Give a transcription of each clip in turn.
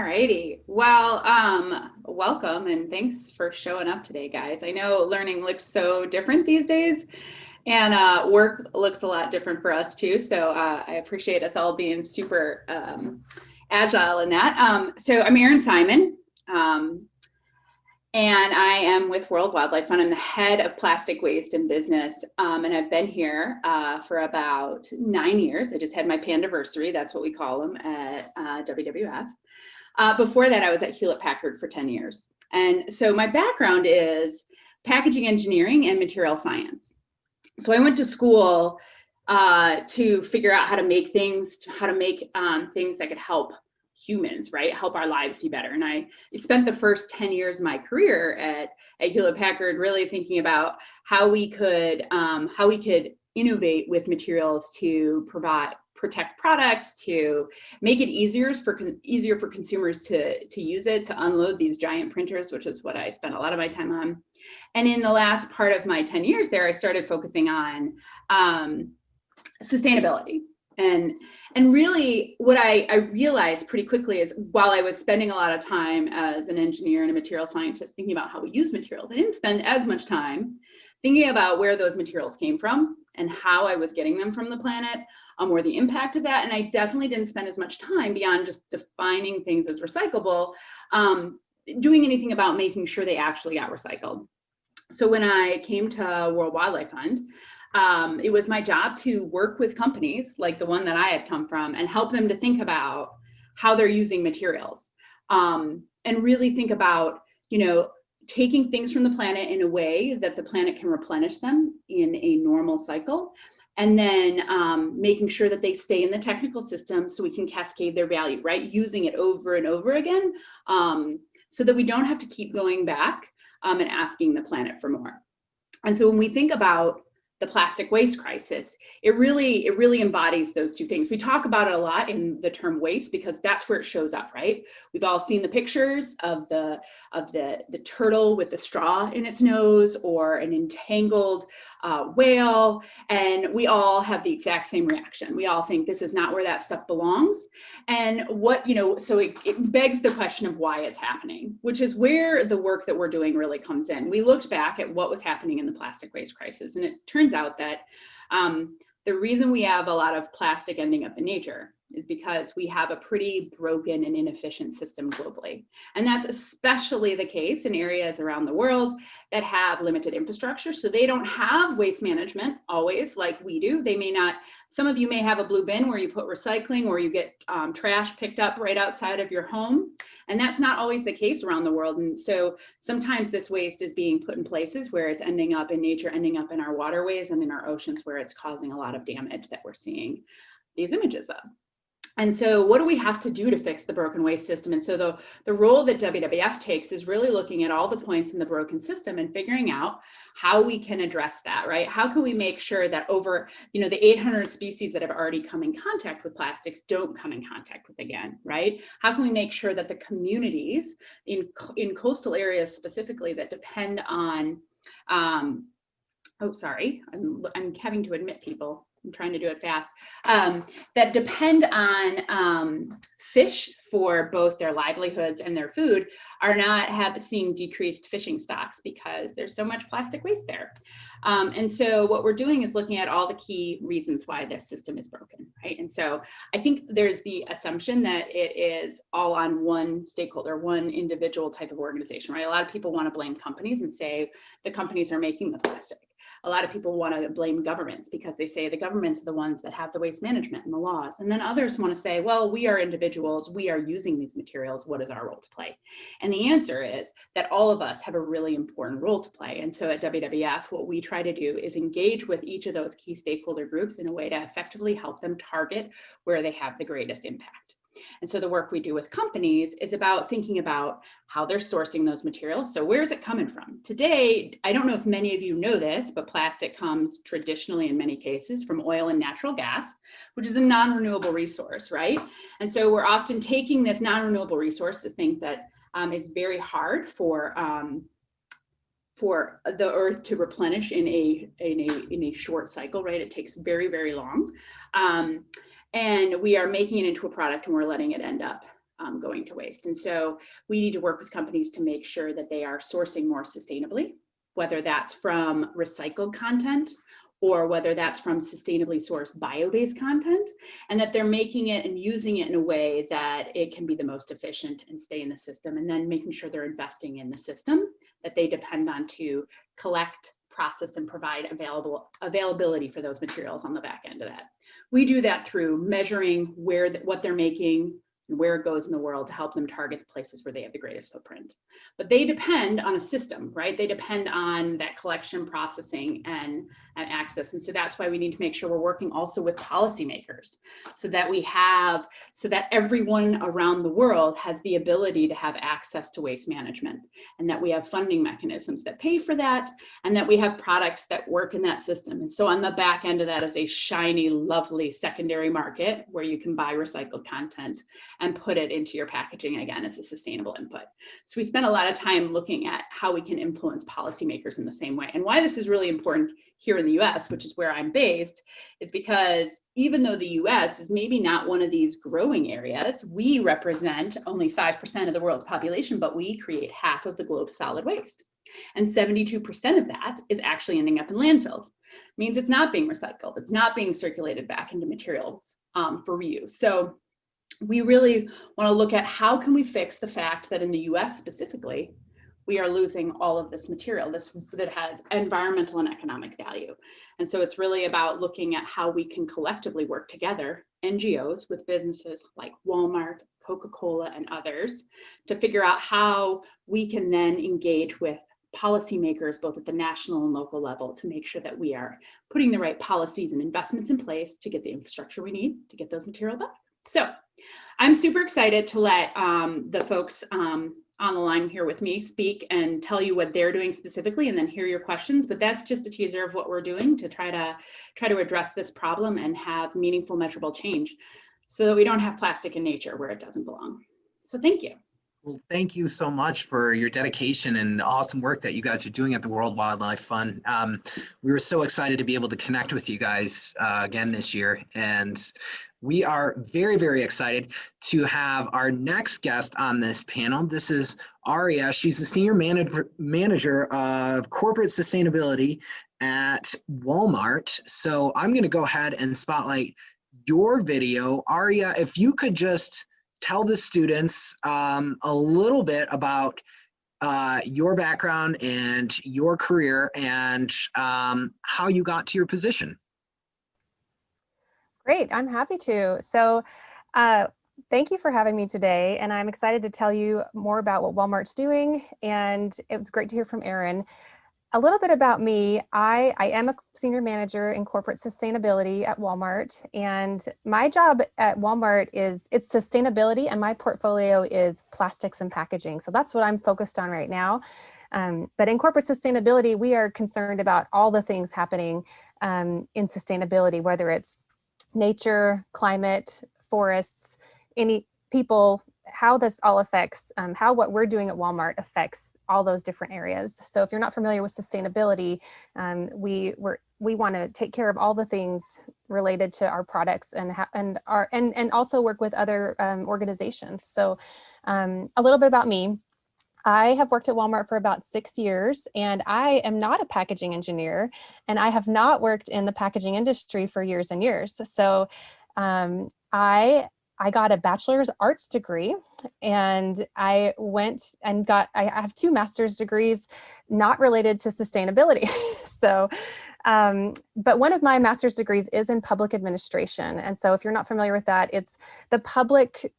All righty. Well, welcome and thanks for showing up today, guys. I know learning looks so different these days, and work looks a lot different for us too. So I appreciate us all being super agile in that. So I'm Erin Simon, and I am with World Wildlife Fund. I'm the head of plastic waste and business, and I've been here for about 9 years. I just had my pandaversary, that's what we call them at WWF. Before that, I was at Hewlett-Packard for 10 years. And so my background is packaging engineering and material science. So I went to school to figure out how to make things, things that could help humans, right? Help our lives be better. And I spent the first 10 years of my career at Hewlett-Packard really thinking about how we could innovate with materials to protect product, to make it easier for consumers to use it, to unload these giant printers, which is what I spent a lot of my time on. And in the last part of my 10 years there, I started focusing on sustainability. And really what I realized pretty quickly is while I was spending a lot of time as an engineer and a material scientist thinking about how we use materials, I didn't spend as much time thinking about where those materials came from and how I was getting them from the planet, or the impact of that. And I definitely didn't spend as much time beyond just defining things as recyclable, doing anything about making sure they actually got recycled. So when I came to World Wildlife Fund, it was my job to work with companies like the one that I had come from and help them to think about how they're using materials, and really think about, taking things from the planet in a way that the planet can replenish them in a normal cycle, and then making sure that they stay in the technical system so we can cascade their value, right? Using it over and over again, so that we don't have to keep going back and asking the planet for more. And so when we think about the plastic waste crisis, it really embodies those two things. We talk about it a lot in the term waste because that's where it shows up, right? We've all seen the pictures of the turtle with the straw in its nose, or an entangled whale, and we all have the exact same reaction. We all think this is not where that stuff belongs. And so it begs the question of why it's happening, which is where the work that we're doing really comes in. We looked back at what was happening in the plastic waste crisis, and it turns out that the reason we have a lot of plastic ending up in nature is because we have a pretty broken and inefficient system globally. And that's especially the case in areas around the world that have limited infrastructure. So they don't have waste management always like we do. They may not, some of you may have a blue bin where you put recycling, or you get trash picked up right outside of your home. And that's not always the case around the world. And so sometimes this waste is being put in places where it's ending up in nature, ending up in our waterways and in our oceans, where it's causing a lot of damage that we're seeing these images of. And so what do we have to do to fix the broken waste system? And so the role that WWF takes is really looking at all the points in the broken system and figuring out how we can address that, right? How can we make sure that over, the 800 species that have already come in contact with plastics don't come in contact with again, right? How can we make sure that the communities in coastal areas specifically that depend on, I'm having to admit people, I'm trying to do it fast, that depend on fish for both their livelihoods and their food, are not seeing decreased fishing stocks because there's so much plastic waste there. And so what we're doing is looking at all the key reasons why this system is broken, right? And so I think there's the assumption that it is all on one stakeholder, one individual type of organization, right? A lot of people want to blame companies and say the companies are making the plastic. A lot of people want to blame governments because they say the governments are the ones that have the waste management and the laws. And then others want to say, well, we are individuals, we are using these materials, what is our role to play? And the answer is that all of us have a really important role to play. And so at WWF, what we try to do is engage with each of those key stakeholder groups in a way to effectively help them target where they have the greatest impact. And so the work we do with companies is about thinking about how they're sourcing those materials. So where's it coming from? Today, I don't know if many of you know this, but plastic comes traditionally in many cases from oil and natural gas, which is a non-renewable resource, right? And so we're often taking this non-renewable resource to think that is very hard for the earth to replenish in a short cycle, right? It takes very, very long. And we are making it into a product and we're letting it end up going to waste. And so we need to work with companies to make sure that they are sourcing more sustainably, whether that's from recycled content or whether that's from sustainably sourced bio-based content, and that they're making it and using it in a way that it can be the most efficient and stay in the system, and then making sure they're investing in the system that they depend on to collect, process, and provide availability for those materials on the back end of that. We do that through measuring what they're making, and where it goes in the world to help them target the places where they have the greatest footprint. But they depend on a system, right? They depend on that collection, processing, and access. And so that's why we need to make sure we're working also with policymakers so that everyone around the world has the ability to have access to waste management, and that we have funding mechanisms that pay for that, and that we have products that work in that system. And so on the back end of that is a shiny, lovely secondary market where you can buy recycled content and put it into your packaging again as a sustainable input. So we spent a lot of time looking at how we can influence policymakers in the same way. And why this is really important here in the US, which is where I'm based, is because even though the US is maybe not one of these growing areas, we represent only 5% of the world's population, but we create half of the globe's solid waste. And 72% of that is actually ending up in landfills. It means it's not being recycled, it's not being circulated back into materials for reuse. So we really want to look at how can we fix the fact that in the US specifically, we are losing all of this material that has environmental and economic value. And so it's really about looking at how we can collectively work together, NGOs with businesses like Walmart, Coca-Cola, and others, to figure out how we can then engage with policymakers, both at the national and local level, to make sure that we are putting the right policies and investments in place to get the infrastructure we need to get those material back. So I'm super excited to let the folks on the line here with me speak and tell you what they're doing specifically, and then hear your questions. But that's just a teaser of what we're doing to try to address this problem and have meaningful, measurable change so that we don't have plastic in nature where it doesn't belong. So thank you. Well, thank you so much for your dedication and the awesome work that you guys are doing at the World Wildlife Fund. We were so excited to be able to connect with you guys again this year. And we are very, very excited to have our next guest on this panel. This is Aria. She's the Senior Manager of Corporate Sustainability at Walmart. So I'm going to go ahead and spotlight your video. Aria, if you could just tell the students a little bit about your background and your career and how you got to your position. Great, I'm happy to. So thank you for having me today, and I'm excited to tell you more about what Walmart's doing, and it was great to hear from Erin. A little bit about me, I am a senior manager in corporate sustainability at Walmart, and my job at Walmart it's sustainability, and my portfolio is plastics and packaging. So that's what I'm focused on right now. But in corporate sustainability, we are concerned about all the things happening in sustainability, whether it's nature, climate, forests, any people, how this all affects, how what we're doing at Walmart affects all those different areas. So if you're not familiar with sustainability, we want to take care of all the things related to our products and also work with other organizations. So a little bit about me. I have worked at Walmart for about 6 years, and I am not a packaging engineer, and I have not worked in the packaging industry for years and years. So I got a bachelor's arts degree, and I went and I have 2 master's degrees not related to sustainability. So, but one of my master's degrees is in public administration. And so if you're not familiar with that, it's the public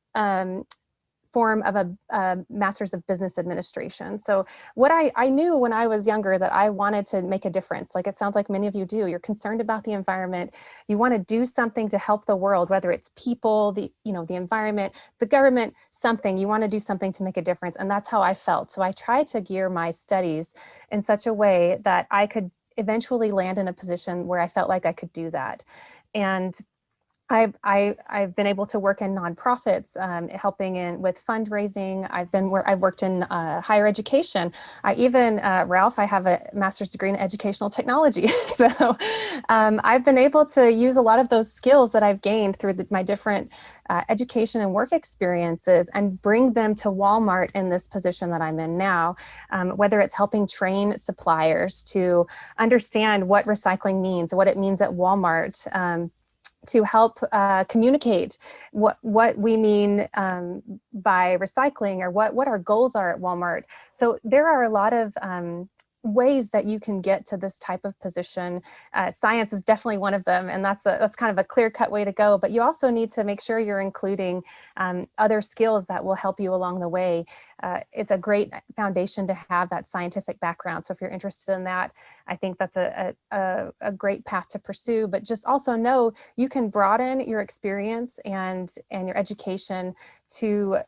form of a master's of business administration. So what I knew when I was younger that I wanted to make a difference, like it sounds like many of you do. You're concerned about the environment. You want to do something to help the world, whether it's people, the environment, the government, something. You want to do something to make a difference. And that's how I felt. So I tried to gear my studies in such a way that I could eventually land in a position where I felt like I could do that. And I've been able to work in nonprofits, helping with fundraising. I've worked in higher education. Ralph, I have a master's degree in educational technology. So I've been able to use a lot of those skills that I've gained through my different education and work experiences and bring them to Walmart in this position that I'm in now, whether it's helping train suppliers to understand what recycling means, what it means at Walmart, to help communicate what we mean by recycling, or what our goals are at Walmart. So there are a lot of ways that you can get to this type of position. Science is definitely one of them, and that's kind of a clear-cut way to go. But you also need to make sure you're including other skills that will help you along the way. It's a great foundation to have that scientific background. So if you're interested in that, I think that's a great path to pursue. But just also know you can broaden your experience and your education to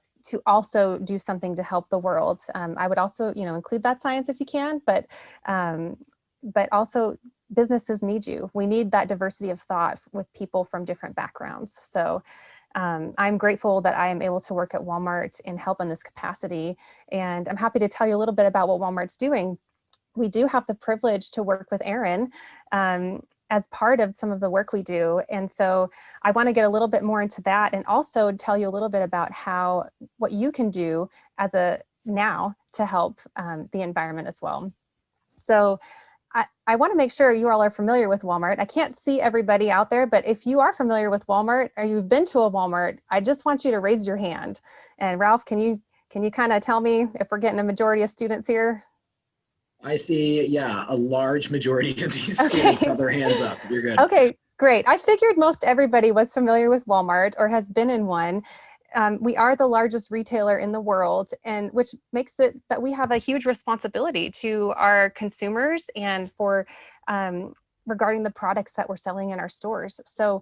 also do something to help the world. I would also, include that science if you can, but also businesses need you. We need that diversity of thought with people from different backgrounds. So I'm grateful that I am able to work at Walmart and help in this capacity. And I'm happy to tell you a little bit about what Walmart's doing. We do have the privilege to work with Erin as part of some of the work we do. And so I want to get a little bit more into that, and also tell you a little bit about what you can do now to help the environment as well. So I want to make sure you all are familiar with Walmart. I can't see everybody out there, but if you are familiar with Walmart or you've been to a Walmart, I just want you to raise your hand. And Ralph, can you kind of tell me if we're getting a majority of students here? I see, yeah, a large majority of these students have their hands up. You're good. Okay, great. I figured most everybody was familiar with Walmart or has been in one. We are the largest retailer in the world, and which makes it that we have a huge responsibility to our consumers and for regarding the products that we're selling in our stores. So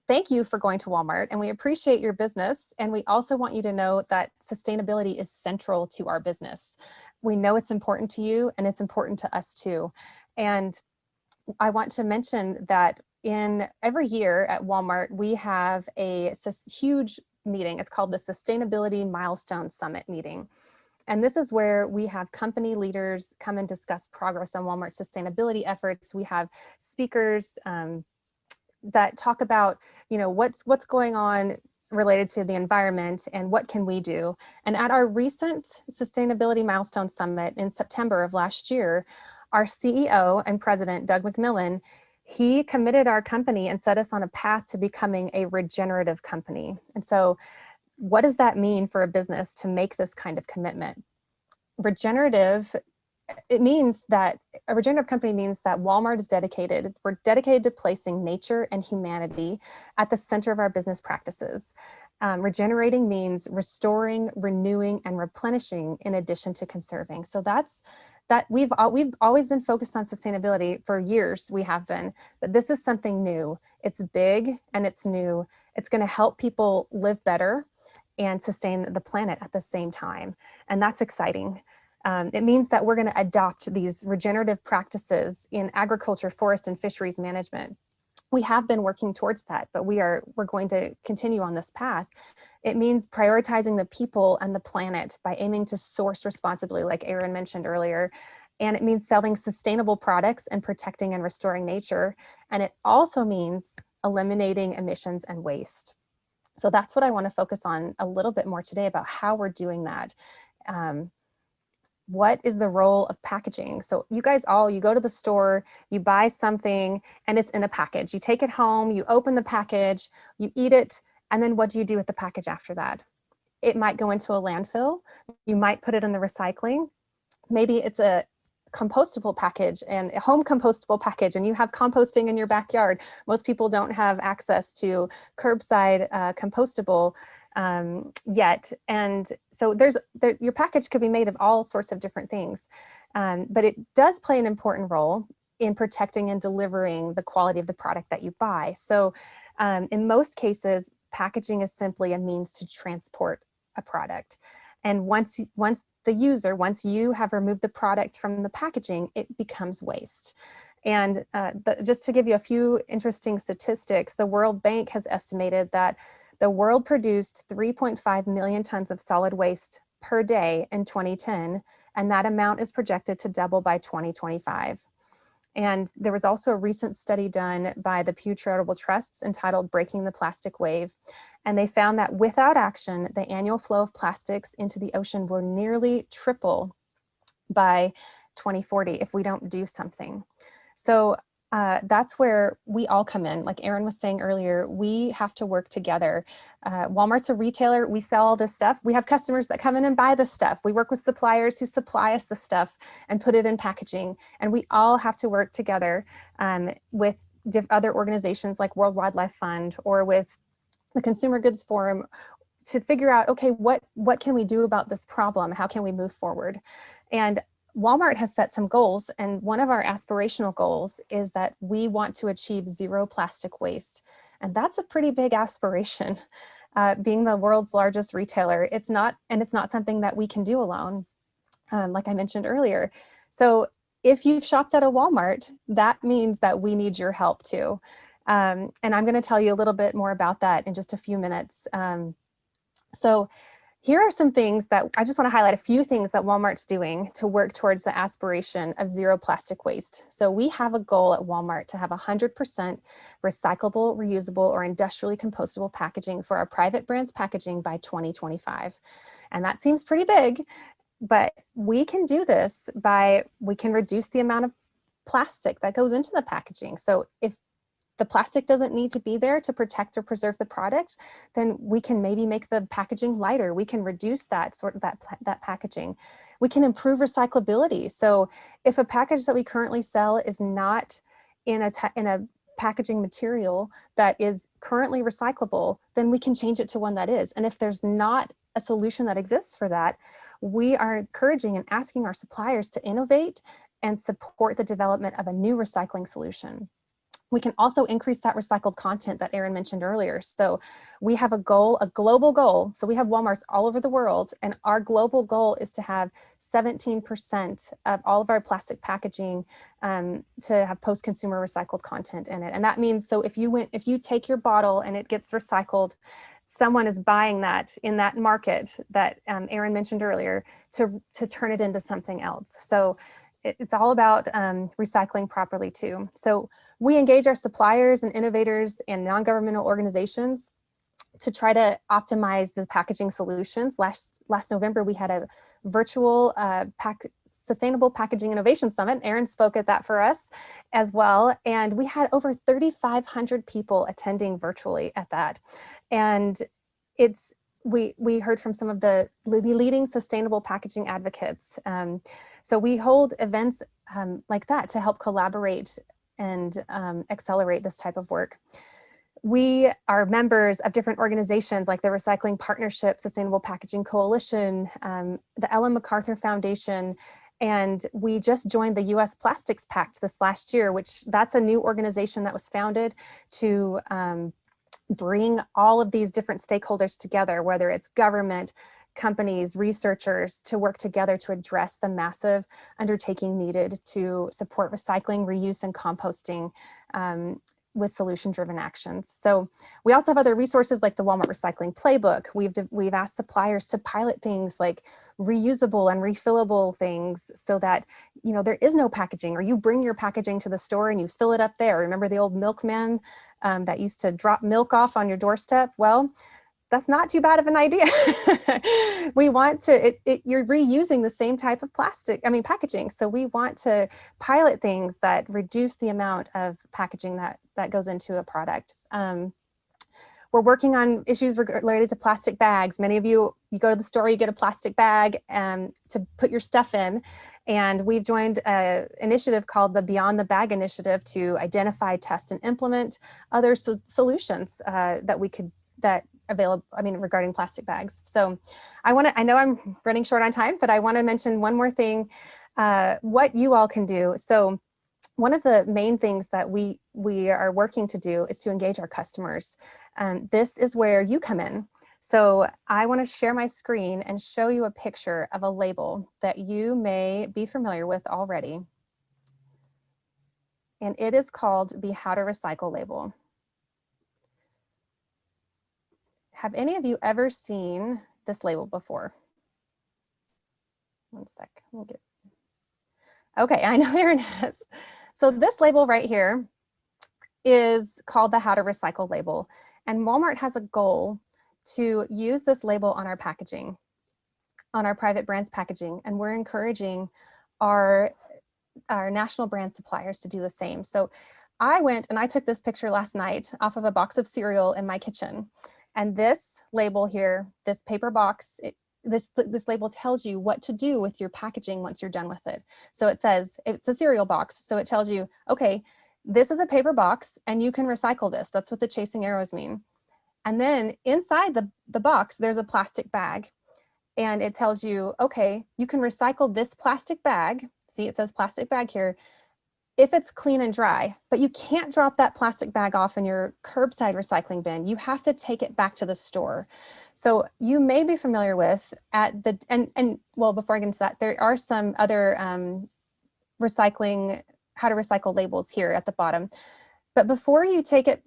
thank you for going to Walmart, and we appreciate your business. And we also want you to know that sustainability is central to our business. We know it's important to you, and it's important to us too. And I want to mention that every year at Walmart, we have a huge meeting. It's called the Sustainability Milestone Summit meeting. And this is where we have company leaders come and discuss progress on Walmart sustainability efforts. We have speakers that talk about, what's going on related to the environment and what can we do. And at our recent Sustainability Milestone Summit in September of last year, our CEO and president, Doug McMillan, he committed our company and set us on a path to becoming a regenerative company. And so what does that mean for a business to make this kind of commitment? Regenerative, a regenerative company means that Walmart is dedicated. We're dedicated to placing nature and humanity at the center of our business practices. Regenerating means restoring, renewing, and replenishing in addition to conserving. So we've always been focused on sustainability for years. We have been, but this is something new. It's big and it's new. It's going to help people live better and sustain the planet at the same time. And that's exciting. It means that we're going to adopt these regenerative practices in agriculture, forest, and fisheries management. We have been working towards that, but we're going to continue on this path. It means prioritizing the people and the planet by aiming to source responsibly, like Erin mentioned earlier. And it means selling sustainable products and protecting and restoring nature. And it also means eliminating emissions and waste. So that's what I want to focus on a little bit more today, about how we're doing that. What is the role of packaging? So you guys you go to the store, you buy something, and it's in a package. You take it home, you open the package, you eat it, and then what do you do with the package after that? It might go into a landfill. You might put it in the recycling. Maybe it's a compostable package and a home compostable package, and you have composting in your backyard. Most people don't have access to curbside compostable yet. And so your package could be made of all sorts of different things, but it does play an important role in protecting and delivering the quality of the product that you buy. So in most cases, packaging is simply a means to transport a product. And once you have removed the product from the packaging, it becomes waste. And just to give you a few interesting statistics, the World Bank has estimated that the world produced 3.5 million tons of solid waste per day in 2010, and that amount is projected to double by 2025. And there was also a recent study done by the Pew Charitable Trusts entitled Breaking the Plastic Wave. And they found that without action, the annual flow of plastics into the ocean will nearly triple by 2040 if we don't do something. So that's where we all come in. Like Erin was saying earlier, we have to work together. Walmart's a retailer. We sell all this stuff. We have customers that come in and buy the stuff. We work with suppliers who supply us the stuff and put it in packaging. And we all have to work together with other organizations like World Wildlife Fund or with the Consumer Goods Forum to figure out, okay, what can we do about this problem? How can we move forward? And Walmart has set some goals, and one of our aspirational goals is that we want to achieve zero plastic waste. And that's a pretty big aspiration. Being the world's largest retailer, it's not something that we can do alone, like I mentioned earlier. So if you've shopped at a Walmart, that means that we need your help too. And I'm going to tell you a little bit more about that in just a few minutes. So here are some things that I just want to highlight, a few things that Walmart's doing to work towards the aspiration of zero plastic waste. So we have a goal at Walmart to have 100% recyclable, reusable, or industrially compostable packaging for our private brands packaging by 2025. And that seems pretty big, but we can do this we can reduce the amount of plastic that goes into the packaging. So if the plastic doesn't need to be there to protect or preserve the product, then we can maybe make the packaging lighter. We can reduce that packaging. We can improve recyclability. So if a package that we currently sell is not in a packaging material that is currently recyclable, then we can change it to one that is. And if there's not a solution that exists for that, we are encouraging and asking our suppliers to innovate and support the development of a new recycling solution. We can also increase that recycled content that Erin mentioned earlier. So we have a global goal. So we have Walmarts all over the world, and our global goal is to have 17% of all of our plastic packaging to have post-consumer recycled content in it. And that means, so if you take your bottle and it gets recycled, someone is buying that in that market that Erin mentioned earlier to turn it into something else. So it's all about recycling properly too. So we engage our suppliers and innovators and non-governmental organizations to try to optimize the packaging solutions. Last November, we had a virtual Sustainable Packaging Innovation Summit. Erin spoke at that for us as well. And we had over 3,500 people attending virtually at that. And we heard from some of the leading sustainable packaging advocates. So we hold events like that to help collaborate and accelerate this type of work. We are members of different organizations like the Recycling Partnership, Sustainable Packaging Coalition, the Ellen MacArthur Foundation, and we just joined the US Plastics Pact this last year, which that's a new organization that was founded to bring all of these different stakeholders together, whether it's government, companies, researchers, to work together to address the massive undertaking needed to support recycling, reuse, and composting with solution-driven actions. So we also have other resources like the Walmart Recycling Playbook. We've asked suppliers to pilot things like reusable and refillable things so that, you know, there is no packaging, or you bring your packaging to the store and you fill it up there. Remember the old milkman that used to drop milk off on your doorstep? Well, that's not too bad of an idea. We want to, you're reusing the same type of packaging. So we want to pilot things that reduce the amount of packaging that goes into a product. We're working on issues related to plastic bags. Many of you go to the store, you get a plastic bag to put your stuff in. And we've joined an initiative called the Beyond the Bag Initiative to identify, test, and implement other solutions regarding plastic bags. So I know I'm running short on time, but I want to mention one more thing, what you all can do. So one of the main things that we are working to do is to engage our customers. This is where you come in. So I want to share my screen and show you a picture of a label that you may be familiar with already. and it is called the How to Recycle label. Have any of you ever seen this label before? One sec, we'll get. Okay, I know Erin has. So this label right here is called the How to Recycle label. And Walmart has a goal to use this label on our packaging, on our private brands packaging. And we're encouraging our national brand suppliers to do the same. So I went and I took this picture last night off of a box of cereal in my kitchen. And this label here, this paper box, this label tells you what to do with your packaging once you're done with it. So it says, it's a cereal box. So it tells you, okay, this is a paper box and you can recycle this. That's what the chasing arrows mean. And then inside the box, there's a plastic bag. And it tells you, okay, you can recycle this plastic bag. See, it says plastic bag here, if it's clean and dry, but you can't drop that plastic bag off in your curbside recycling bin. You have to take it back to the store. So you may be familiar with well, before I get into that, there are some other how to recycle labels here at the bottom. But before you take it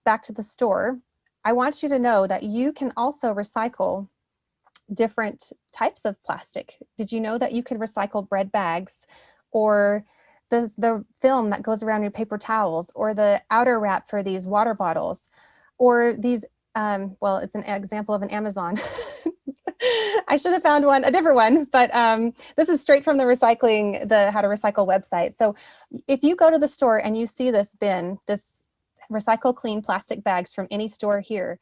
back to the store, I want you to know that you can also recycle different types of plastic. Did you know that you could recycle bread bags, or the film that goes around your paper towels, or the outer wrap for these water bottles, or these, well, it's an example of an Amazon. I should have found a different one, but this is straight from the How to Recycle website. So if you go to the store and you see this bin, this recycle clean plastic bags from any store here,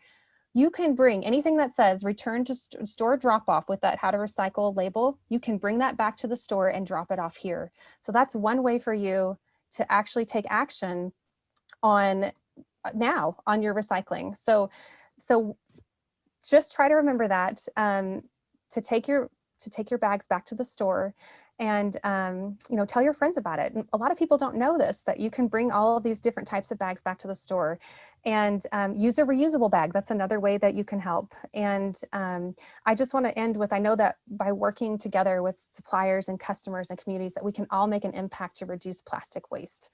you can bring anything that says return to store drop off with that How to Recycle label. You can bring that back to the store and drop it off here. So that's one way for you to actually take action on your recycling. So just try to remember that, to take your bags back to the store, and tell your friends about it. And a lot of people don't know this, that you can bring all of these different types of bags back to the store, and use a reusable bag. That's another way that you can help. And I just want to end with, I know that by working together with suppliers and customers and communities, that we can all make an impact to reduce plastic waste.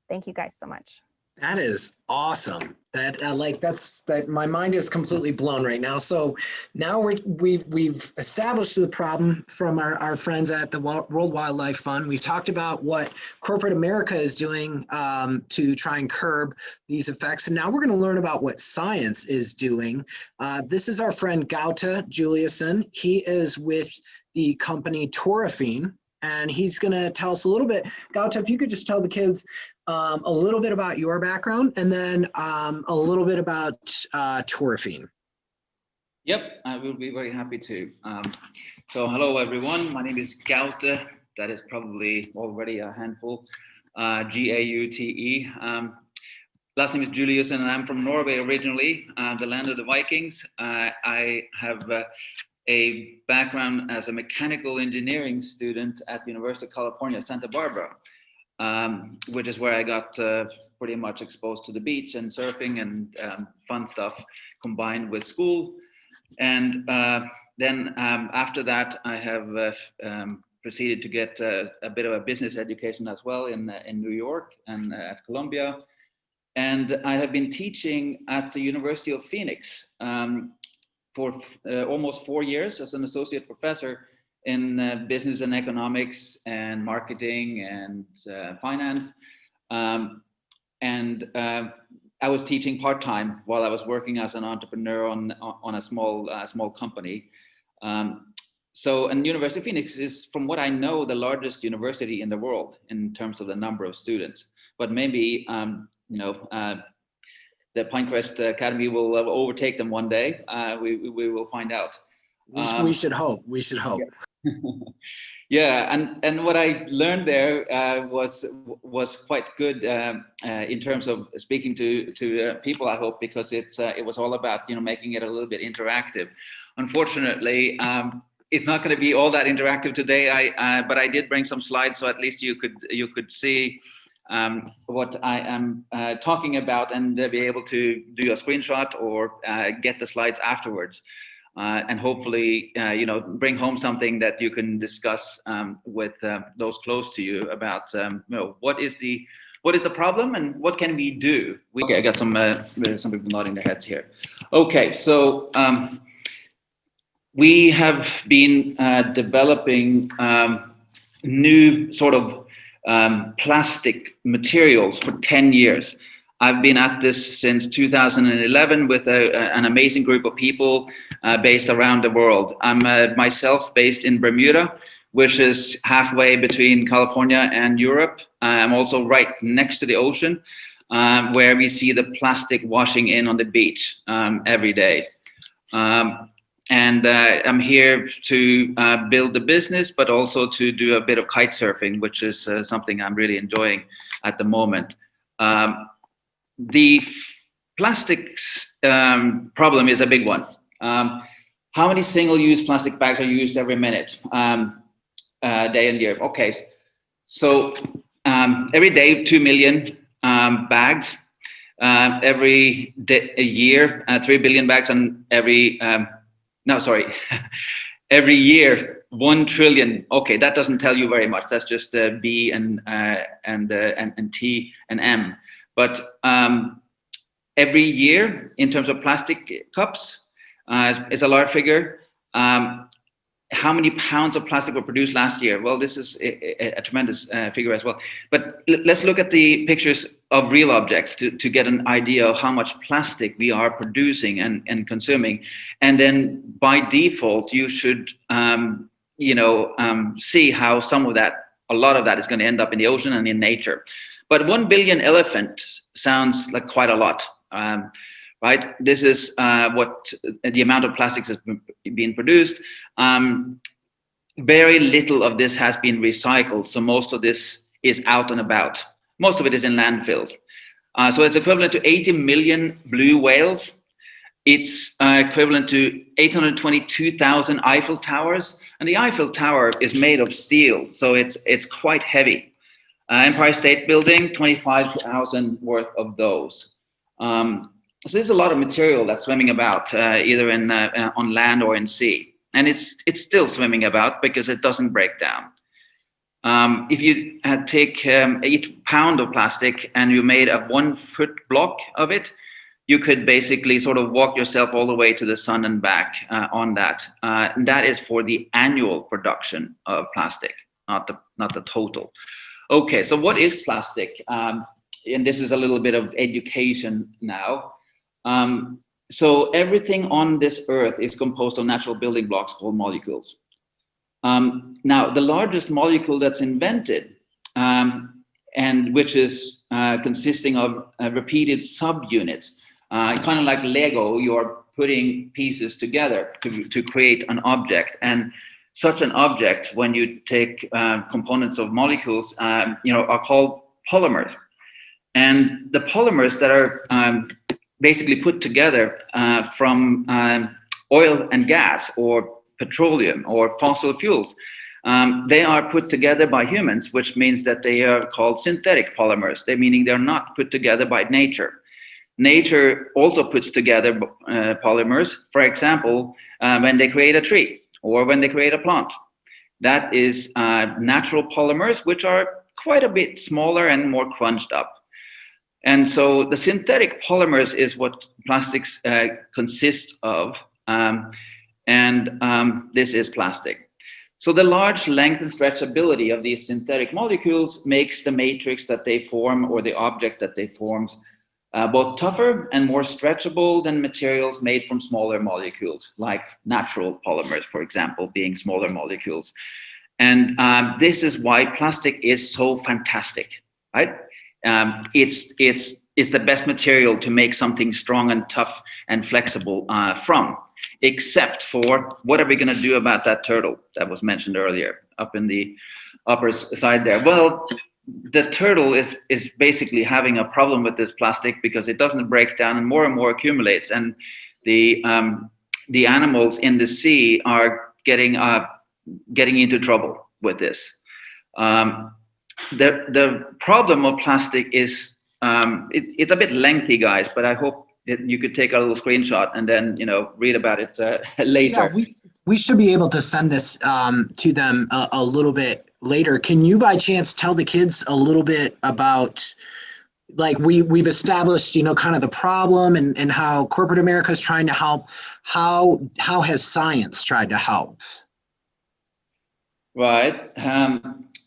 Thank you guys so much. That is awesome. That my mind is completely blown right now. So now we've established the problem from our friends at the World Wildlife Fund. We've talked about what corporate America is doing to try and curb these effects. And now we're going to learn about what science is doing. This is our friend Gaute Juliussen. He is with the company Toraphene, and he's going to tell us a little bit. Gaute, if you could just tell the kids a little bit about your background, and then a little bit about Toraphene. Yep, I will be very happy to. So hello everyone, my name is Gaute. That is probably already a handful. G-A-U-T-E. Last name is Juliussen, and I'm from Norway originally, the land of the Vikings. I have a background as a mechanical engineering student at the University of California, Santa Barbara. Which is where I got pretty much exposed to the beach and surfing and fun stuff combined with school. And then after that, I have proceeded to get a bit of a business education as well in New York and at Columbia. And I have been teaching at the University of Phoenix for almost 4 years as an associate professor in business and economics and marketing and finance. I was teaching part-time while I was working as an entrepreneur on a small company. And University of Phoenix is, from what I know, the largest university in the world in terms of the number of students. But maybe the Pinecrest Academy will overtake them one day. We will find out. We should hope. We should hope. Yeah, and what I learned there was quite good in terms of speaking to people, I hope, because it was all about making it a little bit interactive. Unfortunately, it's not going to be all that interactive today. But I did bring some slides, so at least you could see what I am talking about and be able to do a screenshot or get the slides afterwards. And hopefully, bring home something that you can discuss with those close to you about, what is the What is the problem and what can we do? Okay, I got some people nodding their heads here. Okay, so we have been developing new sort of plastic materials for 10 years. I've been at this since 2011 with an amazing group of people based around the world. I'm myself based in Bermuda, which is halfway between California and Europe. I'm also right next to the ocean, where we see the plastic washing in on the beach every day. And I'm here to build the business, but also to do a bit of kite surfing, which is something I'm really enjoying at the moment. The plastics problem is a big one. How many single-use plastic bags are used every minute, day and year? Okay, so every day, 2 million bags. Every year, 3 billion bags, and every every year, 1 trillion. Okay, that doesn't tell you very much. That's just B and T and M. But every year, in terms of plastic cups, it's a large figure. How many pounds of plastic were produced last year? Well, this is a tremendous figure as well. But let's look at the pictures of real objects to get an idea of how much plastic we are producing and consuming. And then by default, you should see how a lot of that is going to end up in the ocean and in nature. But 1 billion elephants sounds like quite a lot. Right? This is what the amount of plastics has been produced. Very little of this has been recycled. So most of this is out and about. Most of it is in landfills. So it's equivalent to 80 million blue whales. It's equivalent to 822,000 Eiffel Towers. And the Eiffel Tower is made of steel, so it's quite heavy. Empire State Building, 25,000 worth of those. So there's a lot of material that's swimming about, either on land or in sea, and it's still swimming about because it doesn't break down. If you take each pound of plastic and you made a 1 foot block of it, you could basically sort of walk yourself all the way to the sun and back on that. And that is for the annual production of plastic, not the total. Okay, so what is plastic? And this is a little bit of education now. So everything on this earth is composed of natural building blocks called molecules. Now, the largest molecule that's invented, and which is consisting of repeated subunits, kind of like Lego, you're putting pieces together to create an object. And such an object, when you take components of molecules, are called polymers. And the polymers that are basically put together from oil and gas or petroleum or fossil fuels. They are put together by humans, which means that they are called synthetic polymers. Meaning they're not put together by nature. Nature also puts together polymers, for example, when they create a tree or when they create a plant. That is natural polymers, which are quite a bit smaller and more crunched up. And so the synthetic polymers is what plastics consist of, this is plastic. So the large length and stretchability of these synthetic molecules makes the matrix that they form or the object that they form both tougher and more stretchable than materials made from smaller molecules, like natural polymers, for example, being smaller molecules. And this is why plastic is so fantastic, right? It's the best material to make something strong and tough and flexible from, except for what are we going to do about that turtle that was mentioned earlier up in the upper side there? Well, the turtle is basically having a problem with this plastic because it doesn't break down and more accumulates, and the animals in the sea are getting into trouble with this. The problem of plastic is it's a bit lengthy, guys, but I hope that you could take a little screenshot and then read about it later. Yeah, we should be able to send this to them a little bit later. Can you by chance tell the kids a little bit about, like, we've established, you know, kind of the problem and how corporate America is trying to help. How has science tried to help? Right.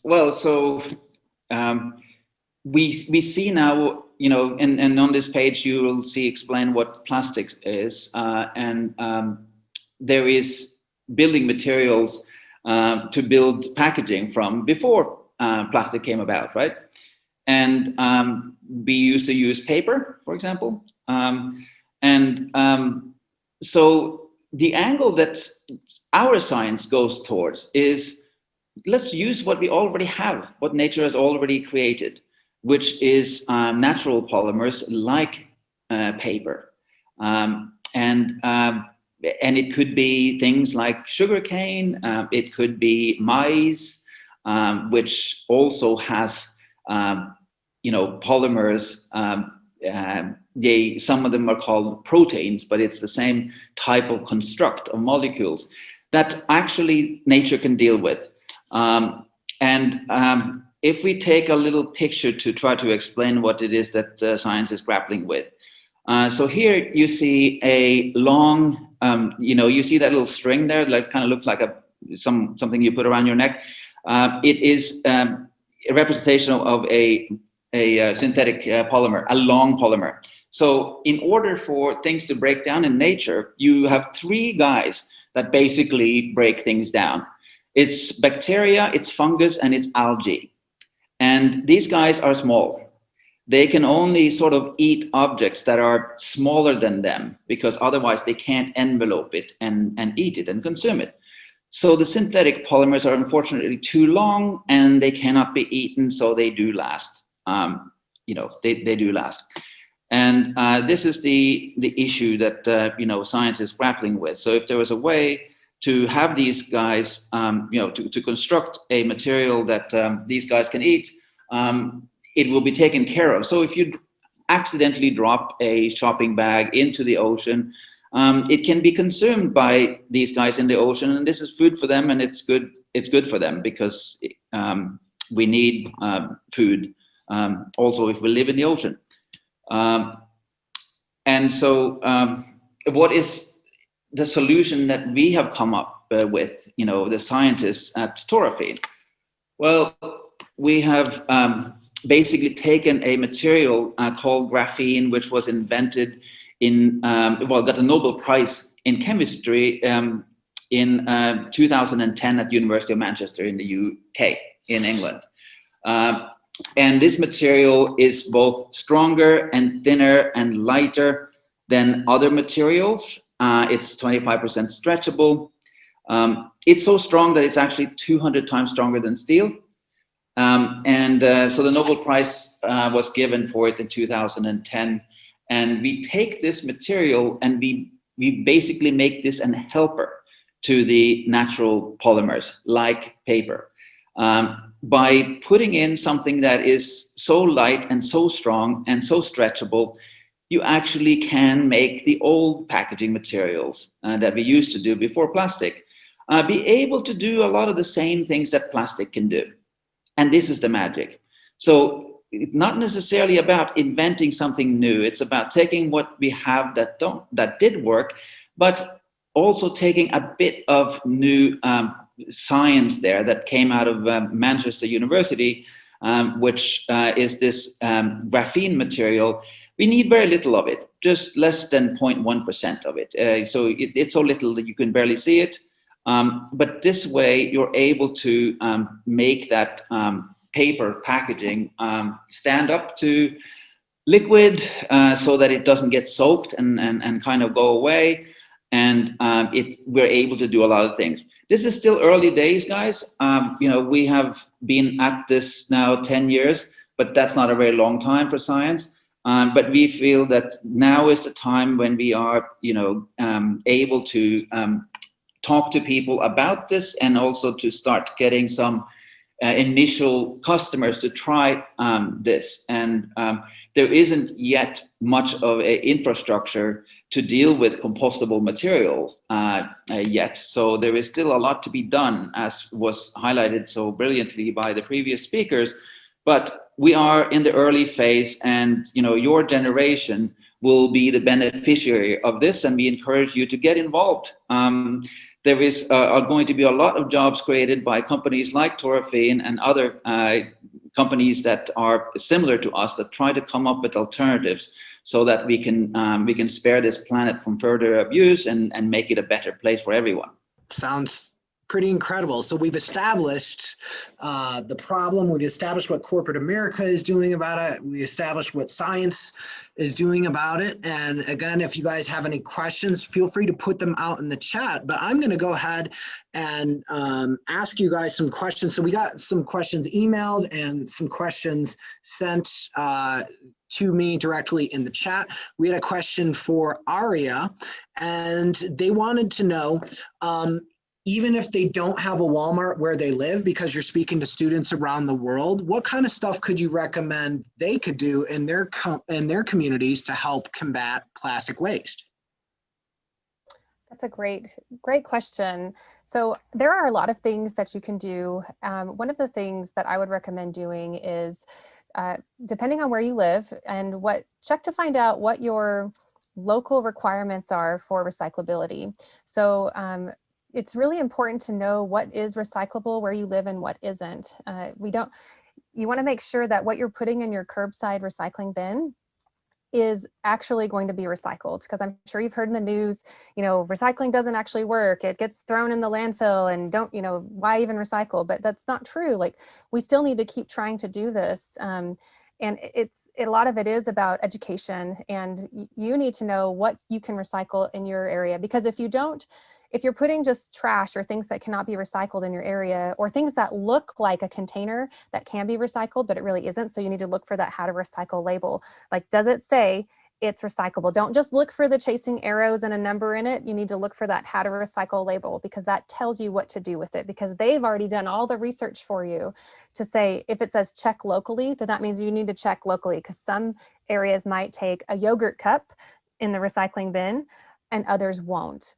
Well, so we see now, you know, and on this page you will see explain what plastics is, and there is building materials to build packaging from before plastic came about, right? And we used to use paper, for example, so the angle that our science goes towards is, let's use what we already have, what nature has already created, which is natural polymers like paper. And it could be things like sugarcane, it could be maize, which also has, you know, polymers. Some of them are called proteins, but it's the same type of construct of molecules that actually nature can deal with. If we take a little picture to try to explain what it is that science is grappling with. So here you see a long, you know, you see that little string there, that kind of looks like something you put around your neck. It is a representation of a synthetic polymer, a long polymer. So in order for things to break down in nature, you have three guys that basically break things down. It's bacteria, it's fungus, and it's algae. And these guys are small. They can only sort of eat objects that are smaller than them, because otherwise they can't envelope it and eat it and consume it. So the synthetic polymers are unfortunately too long and they cannot be eaten, so they do last. You know, they do last. And this is the issue that, you know, science is grappling with. So if there was a way to have these guys, you know, to construct a material that these guys can eat, it will be taken care of. So if you accidentally drop a shopping bag into the ocean, it can be consumed by these guys in the ocean, and this is food for them, and it's good for them, because we need food also if we live in the ocean. And so what is the solution that we have come up with, you know, the scientists at Toraphene? Well, we have basically taken a material called graphene, which was invented in, well, got a Nobel Prize in chemistry in 2010 at University of Manchester in the UK, in England. And this material is both stronger and thinner and lighter than other materials. It's 25% stretchable. It's so strong that it's actually 200 times stronger than steel. So the Nobel Prize was given for it in 2010. And we take this material and we basically make this an helper to the natural polymers, like paper. By putting in something that is so light and so strong and so stretchable, you actually can make the old packaging materials that we used to do before plastic be able to do a lot of the same things that plastic can do. And this is the magic. So it's not necessarily about inventing something new. It's about taking what we have that did work, but also taking a bit of new science there that came out of Manchester University, which is this graphene material. We need very little of it, just less than 0.1% of it. So it's so little that you can barely see it. But this way, you're able to make that paper packaging stand up to liquid so that it doesn't get soaked and kind of go away. And we're able to do a lot of things. This is still early days, guys. You know, we have been at this now 10 years, but that's not a very long time for science. But we feel that now is the time when we are, you know, able to talk to people about this, and also to start getting some initial customers to try this, and there isn't yet much of an infrastructure to deal with compostable materials yet. So there is still a lot to be done, as was highlighted so brilliantly by the previous speakers. But we are in the early phase, and your generation will be the beneficiary of this, and we encourage you to get involved. There is are going to be a lot of jobs created by companies like Toraphene and other companies that are similar to us, that try to come up with alternatives so that we can spare this planet from further abuse and make it a better place for everyone. Sounds pretty incredible. So we've established the problem, we've established what corporate America is doing about it, we established what science is doing about it. And again, if you guys have any questions, feel free to put them out in the chat. But I'm going to go ahead and ask you guys some questions. So we got some questions emailed and some questions sent to me directly in the chat. We had a question for Aria, and they wanted to know, even if they don't have a Walmart where they live, because you're speaking to students around the world, what kind of stuff could you recommend they could do in their communities to help combat plastic waste? That's a great question. So there are a lot of things that you can do. One of the things that I would recommend doing is, depending on where you live, and check to find out what your local requirements are for recyclability. So it's really important to know what is recyclable where you live and what isn't. You want to make sure that what you're putting in your curbside recycling bin is actually going to be recycled, because I'm sure you've heard in the news, recycling doesn't actually work. It gets thrown in the landfill, and why even recycle? But that's not true. Like, we still need to keep trying to do this. And a lot of it is about education, and you need to know what you can recycle in your area, because if you're putting just trash or things that cannot be recycled in your area, or things that look like a container that can be recycled, but it really isn't. So you need to look for that how to recycle label. Like, does it say it's recyclable? Don't just look for the chasing arrows and a number in it. You need to look for that how to recycle label, because that tells you what to do with it, because they've already done all the research for you to say, if it says check locally, then that means you need to check locally, because some areas might take a yogurt cup in the recycling bin and others won't.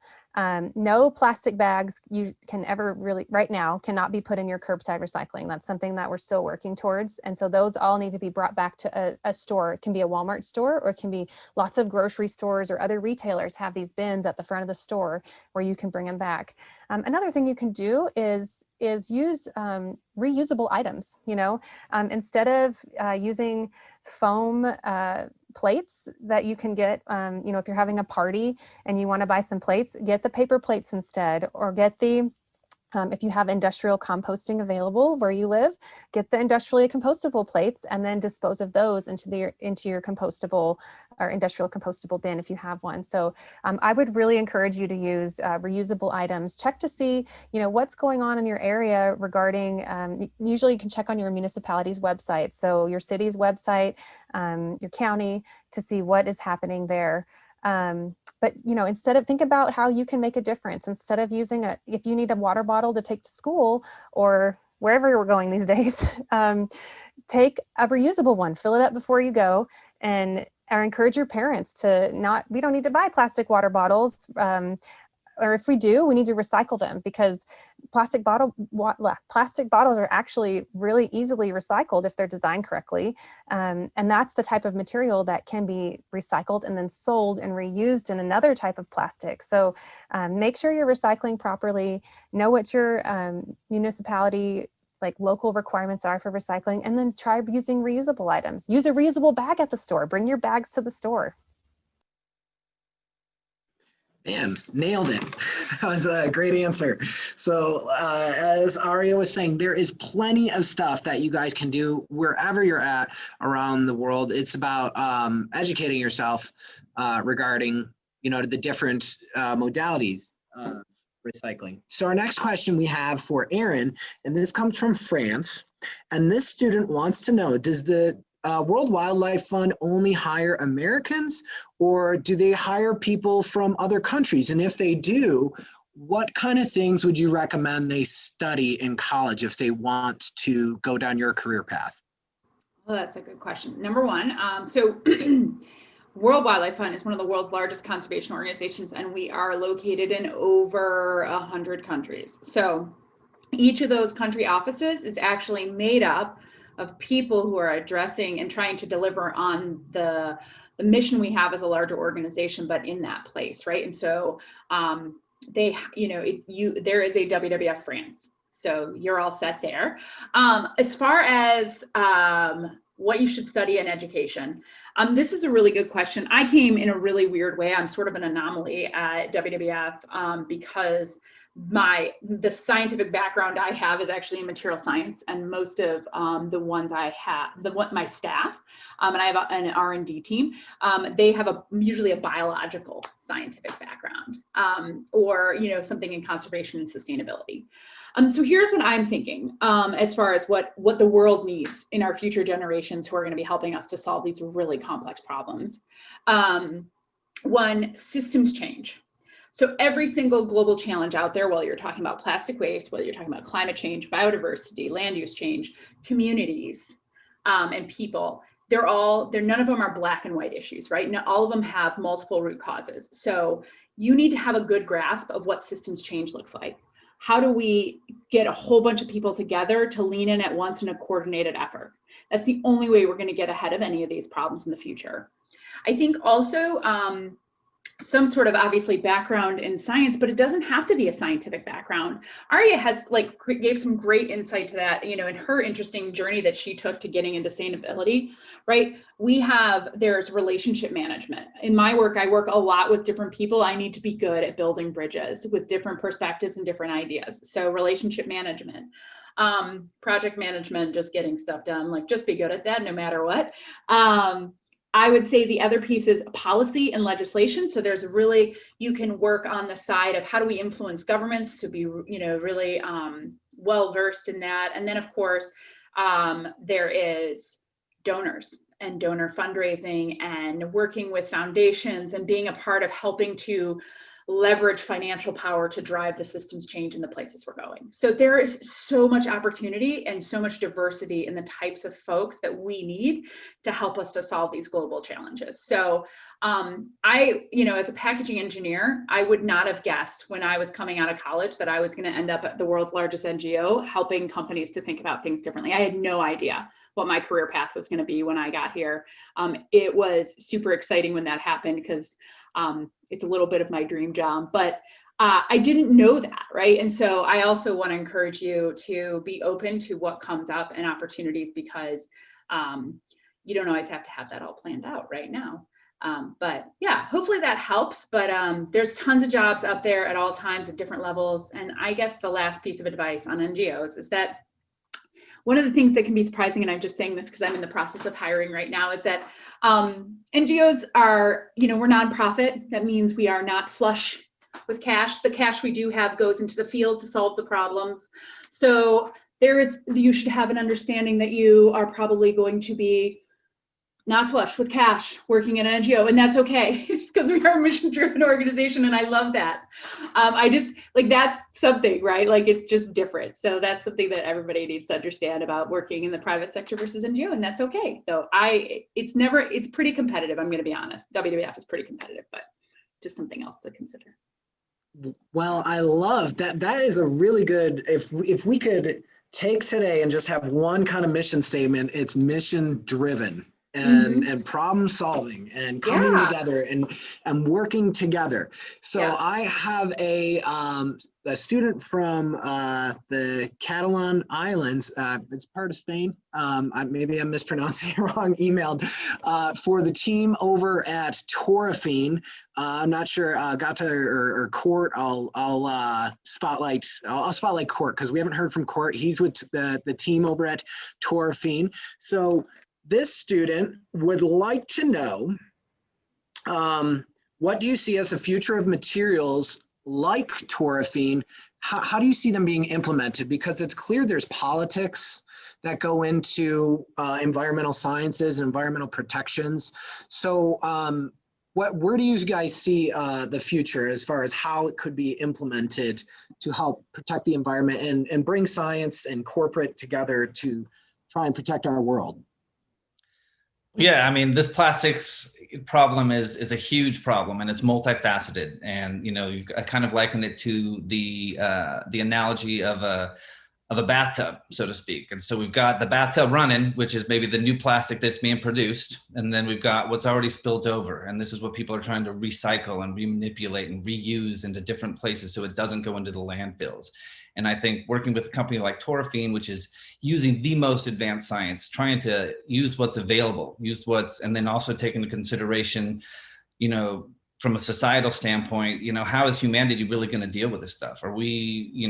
No plastic bags you can ever really, right now, cannot be put in your curbside recycling. That's something that we're still working towards. And so those all need to be brought back to a store. It can be a Walmart store, or it can be lots of grocery stores or other retailers have these bins at the front of the store where you can bring them back. Another thing you can do is use reusable items. Instead of using foam plates that you can get, if you're having a party and you want to buy some plates, get the paper plates instead, or get the if you have industrial composting available where you live, get the industrially compostable plates and then dispose of those into your compostable or industrial compostable bin if you have one. So I would really encourage you to use reusable items. Check to see, what's going on in your area regarding, usually you can check on your municipality's website. So your city's website, your county, to see what is happening there. But, think about how you can make a difference. Instead of using if you need a water bottle to take to school or wherever you're going these days, take a reusable one, fill it up before you go, or encourage your parents to we don't need to buy plastic water bottles. Or if we do, we need to recycle them, because plastic bottles are actually really easily recycled if they're designed correctly. And that's the type of material that can be recycled and then sold and reused in another type of plastic. So make sure you're recycling properly, know what your municipality local requirements are for recycling, and then try using reusable items. Use a reusable bag at the store. Bring your bags to the store. Man, nailed it. That was a great answer. So as Aria was saying, there is plenty of stuff that you guys can do wherever you're at around the world. It's about educating yourself regarding, the different modalities of recycling. So our next question we have for Erin, and this comes from France. And this student wants to know, does the World Wildlife Fund only hire Americans, or do they hire people from other countries? And if they do, what kind of things would you recommend they study in college if they want to go down your career path? Well, that's a good question. Number one, so World Wildlife Fund is one of the world's largest conservation organizations, and we are located in over 100 countries. So each of those country offices is actually made up of people who are addressing and trying to deliver on the mission we have as a larger organization, but in that place, right? And so there is a WWF France. So you're all set there. As far as what you should study in education, this is a really good question. I came in a really weird way. I'm sort of an anomaly at WWF because the scientific background I have is actually in material science, and most of the ones I have, my staff, and I have an R&D team, they have usually a biological scientific background, or something in conservation and sustainability. So here's what I'm thinking as far as what the world needs in our future generations who are going to be helping us to solve these really complex problems. One, systems change. So every single global challenge out there, whether you're talking about plastic waste, whether you're talking about climate change, biodiversity, land use change, communities, and people, none of them are black and white issues, right? Now, all of them have multiple root causes. So you need to have a good grasp of what systems change looks like. How do we get a whole bunch of people together to lean in at once in a coordinated effort? That's the only way we're going to get ahead of any of these problems in the future. I think also some sort of obviously background in science, but it doesn't have to be a scientific background. Aria gave some great insight to that, in her interesting journey that she took to getting into sustainability, right? There's relationship management. In my work, I work a lot with different people. I need to be good at building bridges with different perspectives and different ideas. So relationship management, project management, just getting stuff done, just be good at that no matter what. I would say the other piece is policy and legislation. So you can work on the side of how do we influence governments to be, really well versed in that. And then of course, there is donors and donor fundraising and working with foundations and being a part of helping to leverage financial power to drive the systems change in the places we're going. So there is so much opportunity and so much diversity in the types of folks that we need to help us to solve these global challenges. So as a packaging engineer, I would not have guessed when I was coming out of college that I was going to end up at the world's largest NGO helping companies to think about things differently. I had no idea what my career path was going to be when I got here. It was super exciting when that happened because it's a little bit of my dream job, but I didn't know that, right? And so I also want to encourage you to be open to what comes up and opportunities because you don't always have to have that all planned out right now. But yeah, hopefully that helps, but there's tons of jobs up there at all times at different levels. And I guess the last piece of advice on NGOs is that one of the things that can be surprising, and I'm just saying this because I'm in the process of hiring right now, is that NGOs are, we're nonprofit. That means we are not flush with cash. The cash we do have goes into the field to solve the problems. So you should have an understanding that you are probably going to be not flush with cash working in an NGO, and that's okay because we are a mission-driven organization, and I love that. That's something, right? It's just different. So that's something that everybody needs to understand about working in the private sector versus NGO, and that's okay. So it's pretty competitive. I'm going to be honest. WWF is pretty competitive, but just something else to consider. Well, I love that. That is a really good. If we could take today and just have one kind of mission statement, it's mission-driven. And problem solving and coming together and working together. So I have a student from the Catalan Islands, it's part of Spain, maybe I'm mispronouncing it wrong, emailed for the team over at Toraphene. I'm not sure, Gaute or Court, I'll spotlight Court because we haven't heard from Court. He's with the team over at Toraphene. So this student would like to know, what do you see as the future of materials like Toraphene? How do you see them being implemented? Because it's clear there's politics that go into environmental sciences and environmental protections. So where do you guys see the future as far as how it could be implemented to help protect the environment and bring science and corporate together to try and protect our world? Yeah, I mean, this plastics problem is a huge problem, and it's multifaceted. And I kind of liken it to the analogy of a bathtub, so to speak. And so we've got the bathtub running, which is maybe the new plastic that's being produced, and then we've got what's already spilled over. And this is what people are trying to recycle and remanipulate and reuse into different places so it doesn't go into the landfills. And I think working with a company like Toraphene, which is using the most advanced science, trying to use what's available, and then also take into consideration, from a societal standpoint, how is humanity really going to deal with this stuff? Are we,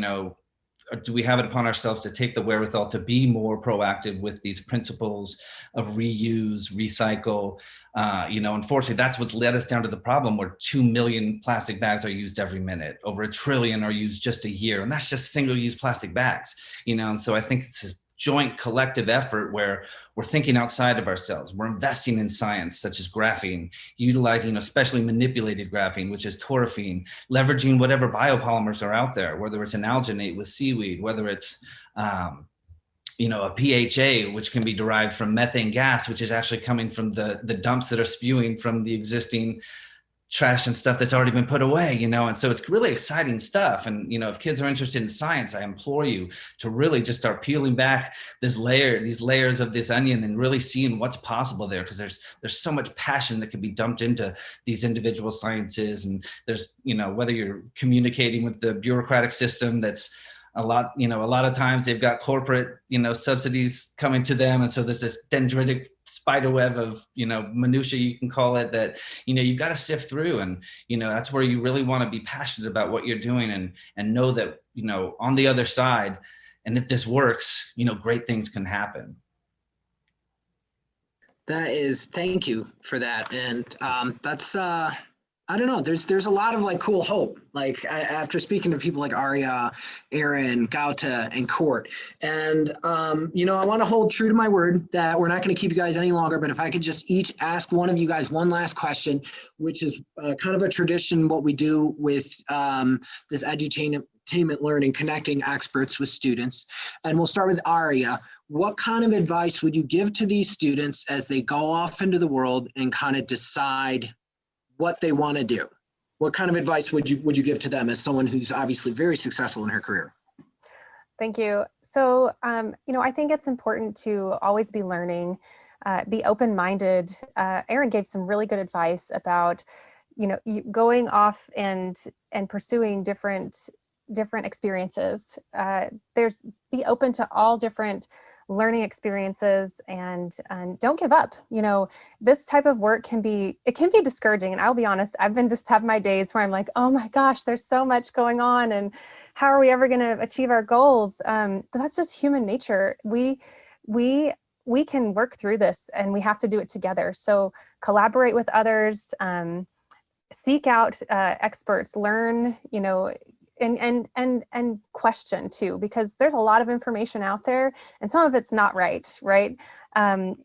or do we have it upon ourselves to take the wherewithal to be more proactive with these principles of reuse, recycle? Unfortunately, that's what's led us down to the problem where 2 million plastic bags are used every minute. Over 1 trillion are used just a year. And that's just single-use plastic bags, And so I think it's this joint collective effort where we're thinking outside of ourselves. We're investing in science such as graphene, utilizing especially manipulated graphene, which is Toraphene, leveraging whatever biopolymers are out there, whether it's an alginate with seaweed, whether it's a PHA, which can be derived from methane gas, which is actually coming from the dumps that are spewing from the existing trash and stuff that's already been put away, and so it's really exciting stuff. And if kids are interested in science, I implore you to really just start peeling back these layers of this onion and really seeing what's possible there, because there's so much passion that can be dumped into these individual sciences. And there's whether you're communicating with the bureaucratic system, that's a lot of times they've got corporate subsidies coming to them, and so there's this dendritic spider web of minutia, you can call it, that you've got to sift through. And that's where you really want to be passionate about what you're doing, and know that on the other side, and if this works, great things can happen. Thank you for that. And that's I don't know, there's a lot of cool hope, after speaking to people like Aria, Erin, Gaute, and Court. And I want to hold true to my word that we're not going to keep you guys any longer, but if I could just each ask one of you guys one last question, which is kind of a tradition, what we do with this edutainment learning, connecting experts with students. And we'll start with Aria. What kind of advice would you give to these students as they go off into the world and kind of decide what they want to do? What kind of advice would you give to them as someone who's obviously very successful in her career? Thank you. So, I think it's important to always be learning, be open-minded. Erin gave some really good advice about, going off and pursuing different experiences. Be open to all different learning experiences, and don't give up. This type of work can be discouraging. And I'll be honest, I've been just have my days where I'm like, oh my gosh, there's so much going on, and how are we ever going to achieve our goals? But that's just human nature. We can work through this, and we have to do it together. So collaborate with others, seek out experts, learn, and question too, because there's a lot of information out there and some of it's not right.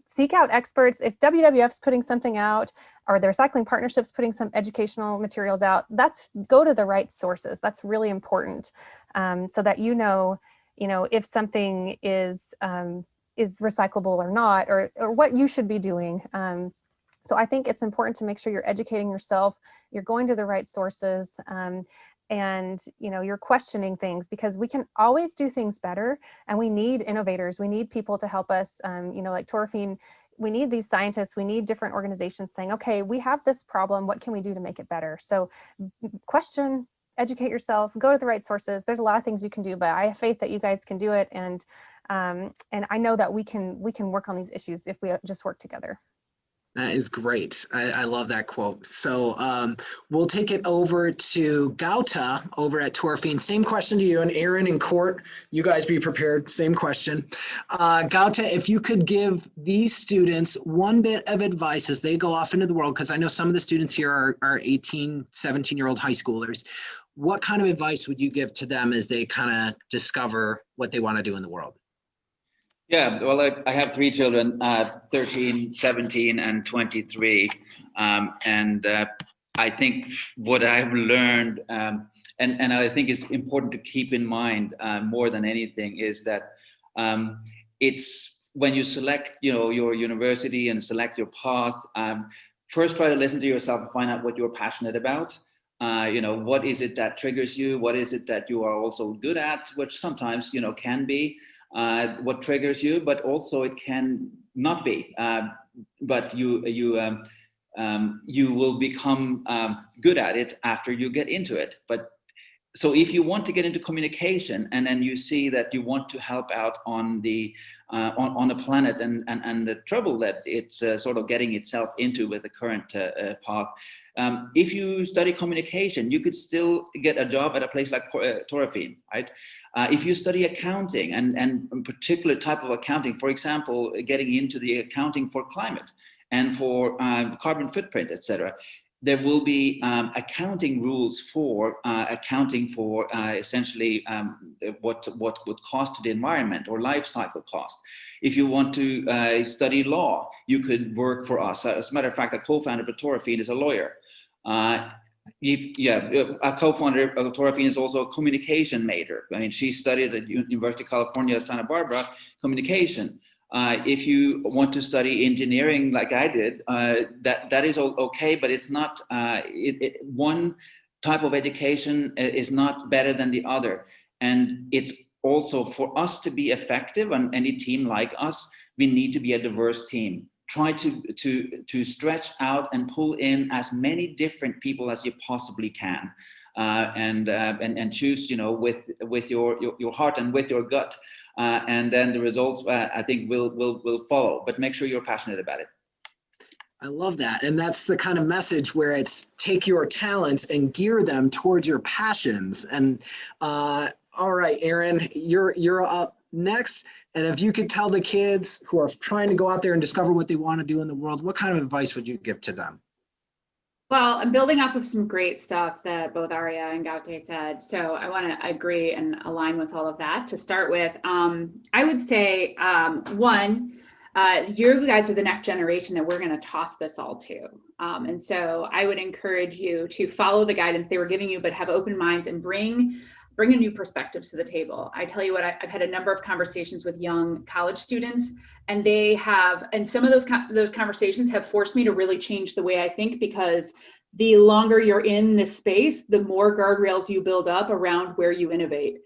Seek out experts. If WWF's putting something out, or the Recycling Partnership's putting some educational materials out, go to the right sources. That's really important, so that if something is recyclable or not, or what you should be doing. So I think it's important to make sure you're educating yourself, you're going to the right sources, and you're questioning things, because we can always do things better, and we need innovators. We need people to help us, like Toraphene. We need these scientists, we need different organizations saying, okay, we have this problem, what can we do to make it better? So question, educate yourself, go to the right sources. There's a lot of things you can do, but I have faith that you guys can do it, and I know that we can work on these issues if we just work together. That is great. I love that quote. So we'll take it over to Gaute over at Toraphene. Same question to you, and Erin and Court, you guys be prepared. Same question. Gaute, if you could give these students one bit of advice as they go off into the world, because I know some of the students here are 18, 17-year-old high schoolers. What kind of advice would you give to them as they kind of discover what they want to do in the world? Yeah, well, I have three children, 13, 17, and 23. And I think what I've learned, and I think it's important to keep in mind more than anything, is that it's when you select, your university and select your path, first try to listen to yourself and find out what you're passionate about. What is it that triggers you? What is it that you are also good at, which sometimes, can be what triggers you, but also it can not be. But you will become good at it after you get into it. But so if you want to get into communication, and then you see that you want to help out on the planet and the trouble that it's sort of getting itself into with the current path, if you study communication, you could still get a job at a place like Toraphene, right? If you study accounting and a particular type of accounting, for example, getting into the accounting for climate and for carbon footprint, etc., there will be accounting rules for accounting for essentially what would cost to the environment or life cycle cost. If you want to study law, you could work for us. As a matter of fact, a co-founder of Toraphene is a lawyer. A co-founder of Toraphene is also a communication major. I mean, she studied at University of California, Santa Barbara, communication. If you want to study engineering like I did, that is okay, but it's not, one type of education is not better than the other. And it's also, for us to be effective on any team like us, we need to be a diverse team. Try to stretch out and pull in as many different people as you possibly can, and choose, with your heart and with your gut. And then the results, I think, will follow. But make sure you're passionate about it. I love that. And that's the kind of message where it's take your talents and gear them towards your passions. And all right, Erin, you're up next. And if you could tell the kids who are trying to go out there and discover what they want to do in the world, what kind of advice would you give to them? Well, I'm building off of some great stuff that both Aria and Gaute said. So I want to agree and align with all of that. To start with, I would say, one, you guys are the next generation that we're going to toss this all to. And so I would encourage you to follow the guidance they were giving you, but have open minds and bring a new perspective to the table. I tell you what, I've had a number of conversations with young college students, and some of those conversations have forced me to really change the way I think, because the longer you're in this space, the more guardrails you build up around where you innovate.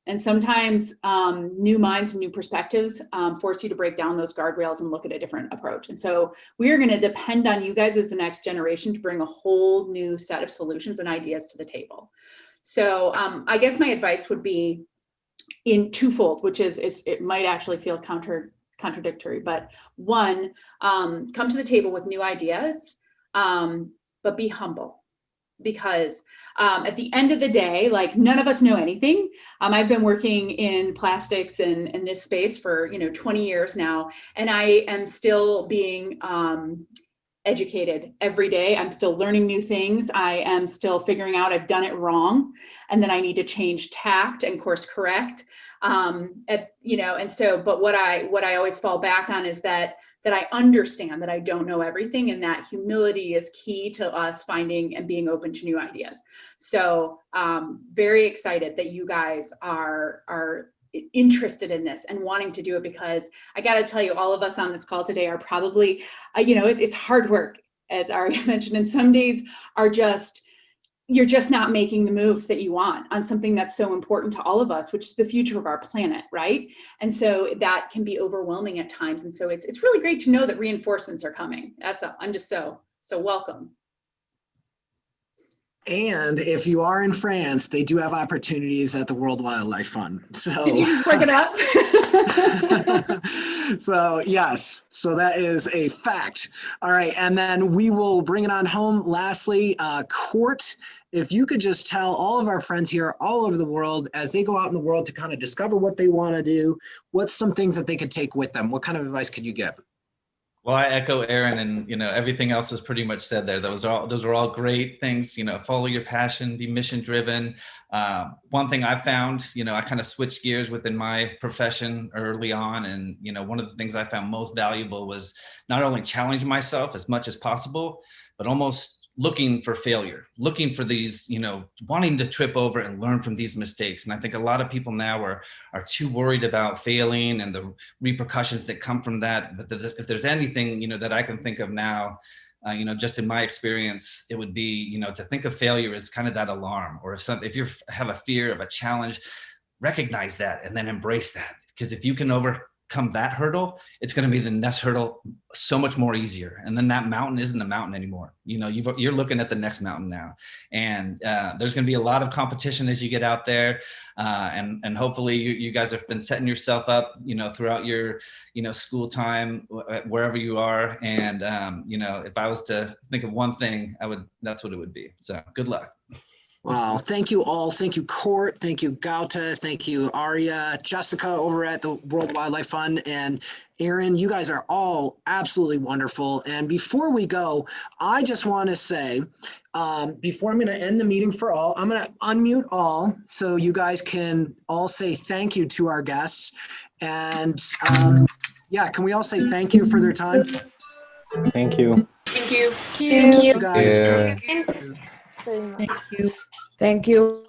And sometimes new minds and new perspectives force you to break down those guardrails and look at a different approach. And so we are going to depend on you guys as the next generation to bring a whole new set of solutions and ideas to the table. So I guess my advice would be in twofold, which is it might actually feel contradictory, but one, come to the table with new ideas, but be humble, because at the end of the day, like, none of us know anything. I've been working in plastics and in this space for 20 years now, and I am still being educated every day. I'm still learning new things. I am still figuring out I've done it wrong, and then I need to change tact and course correct. And so, but what I always fall back on is that I understand that I don't know everything, and that humility is key to us finding and being open to new ideas. So very excited that you guys are interested in this and wanting to do it, because I got to tell you, all of us on this call today are probably, it's hard work, as Aria mentioned, and some days you're just not making the moves that you want on something that's so important to all of us, which is the future of our planet, right? And so that can be overwhelming at times. And so it's really great to know that reinforcements are coming. I'm just so welcome. And if you are in France, they do have opportunities at the World Wildlife Fund. So did you just look it up? So yes, so that is a fact. All right, and then we will bring it on home. Lastly, Court, if you could just tell all of our friends here all over the world, as they go out in the world to kind of discover what they want to do, what's some things that they could take with them? What kind of advice could you give? Well, I echo Erin, and everything else was pretty much said there. Those are all great things. Follow your passion, be mission driven. One thing I found, I kind of switched gears within my profession early on, and one of the things I found most valuable was not only challenging myself as much as possible, but almost looking for failure, looking for these, wanting to trip over and learn from these mistakes. And I think a lot of people now are too worried about failing and the repercussions that come from that. But if there's anything, that I can think of now, just in my experience, it would be, to think of failure as kind of that alarm, or if you have a fear of a challenge, recognize that and then embrace that. Because if you can overcome that hurdle, it's going to be the next hurdle so much more easier. And then that mountain isn't a mountain anymore. You're looking at the next mountain now. And there's going to be a lot of competition as you get out there. And hopefully you guys have been setting yourself up, throughout your, school time, wherever you are. And, if I was to think of one thing, that's what it would be. So good luck. Wow, thank you all. Thank you, Court. Thank you, Gaute. Thank you, Aria, Jessica over at the World Wildlife Fund, and Erin. You guys are all absolutely wonderful. And before we go, I just want to say, before I'm going to end the meeting for all, I'm going to unmute all so you guys can all say thank you to our guests. And yeah, can we all say thank you for their time? Thank you. Thank you. Thank you, guys. Yeah. Thank you.